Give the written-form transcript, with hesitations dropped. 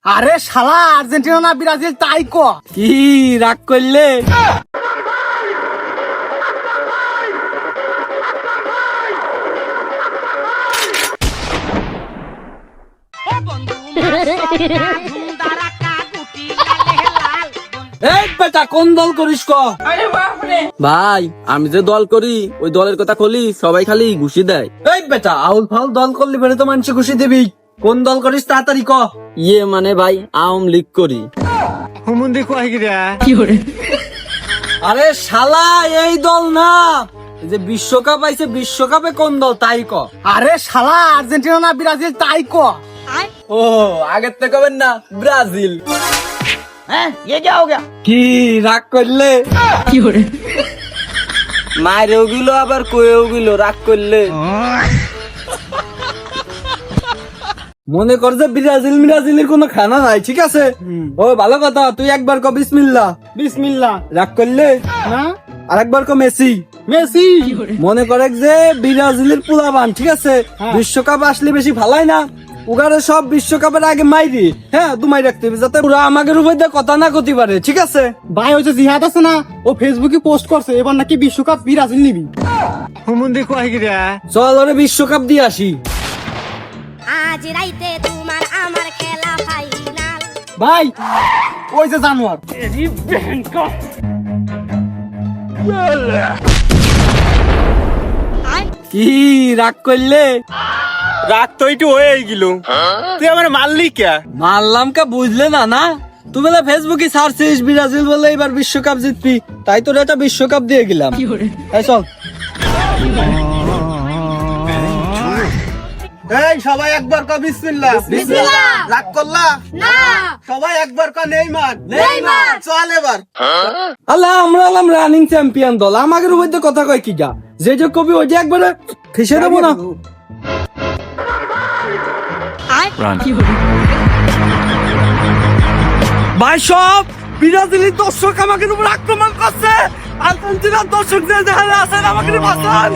আরে শালা আর্জেন্টিনা না ব্রাজিল তাই ক। কি রাগ করলে? এই বেটা কোন দল করিস ক? ভাই আমি যে দল করি ওই দলের কথা কলি সবাই খালি ঘুষি দেয়। এই বেটা আউল ফাউল দল করলি মানে তো মানুষ ঘুষি দিবি। কোন দল করিস তাড়াতাড়ি ক। ইয়ে মানে ভাই আওয়ামী লীগ করি। আরে শালা এই দল না, এই যে বিশ্বকাপ আইছে বিশ্বকাপে কোন দল তাই ক। আরে শালা আর্জেন্টিনা না ব্রাজিল তাই ক। ও আগের থেকে কবেন না ব্রাজিল। ये क्या हो गया? কি রাগ করলে? মায়েরও গেল আবার কয়েও গেল রাগ করলে। মনে কর যে ব্রাজিলের কোনো খানা নাই, ঠিক আছে? ও ভালো কথা, তুই একবার ক বিসমিল্লাহ। বিসমিল্লাহ। রাগ করলে না আর একবার ক মেসি। মেসি। মনে করে যে ব্রাজিলের পোলাবান, ঠিক আছে? বিশ্বকাপ আসলে বেশি ভালাই না, ওগারে সব বিশ্বকাপের আগে মাইরি, হ্যাঁ দুমাই রাখতে হবে যাতে পুরো আমাদের উপর দিয়ে কথা না করতে পারে, ঠিক আছে? ভাই ওই যে জিহাদ আছে না, ও ফেসবুকে পোস্ট করছে এবার নাকি বিশ্বকাপ ব্রাজিল নিবি। চল ওরে বিশ্বকাপ দিয়ে আসি। আজ রাইতে তোমার আমার খেলা ফাইনাল। ভাই ওই যে জানোয়ার। কি রাগ করলে? রাগ তো একটু হয়ে গেল, তুই আমার মারলি কে? মারলাম কা বুঝলে না? না তুই বলে ফেসবুকে সার্চিস ব্রাজিল বলে এবার বিশ্বকাপ জিতবি, তাই তোর একটা বিশ্বকাপ দিয়ে গেলাম। এই চল। এই সবাই একবার ক বিসমিল্লাহ। বিসমিল্লাহ। রাগ করলা না সবাই একবার ক নেইমার। নেইমার। চল এবার। আল্লাহ আমরা হলাম রানিং চ্যাম্পিয়ন দল, আমাদের উপর দিয়ে কথা কয় কি গা? যে যে কবি ওই যে একবারে ফেসে দেবো না। ভাই সব ব্রাজিলের দর্শক আমাকে উপর আক্রমণ করছে, আর্জেন্টিনার দর্শক যে আছে আমাকে বাঁচান।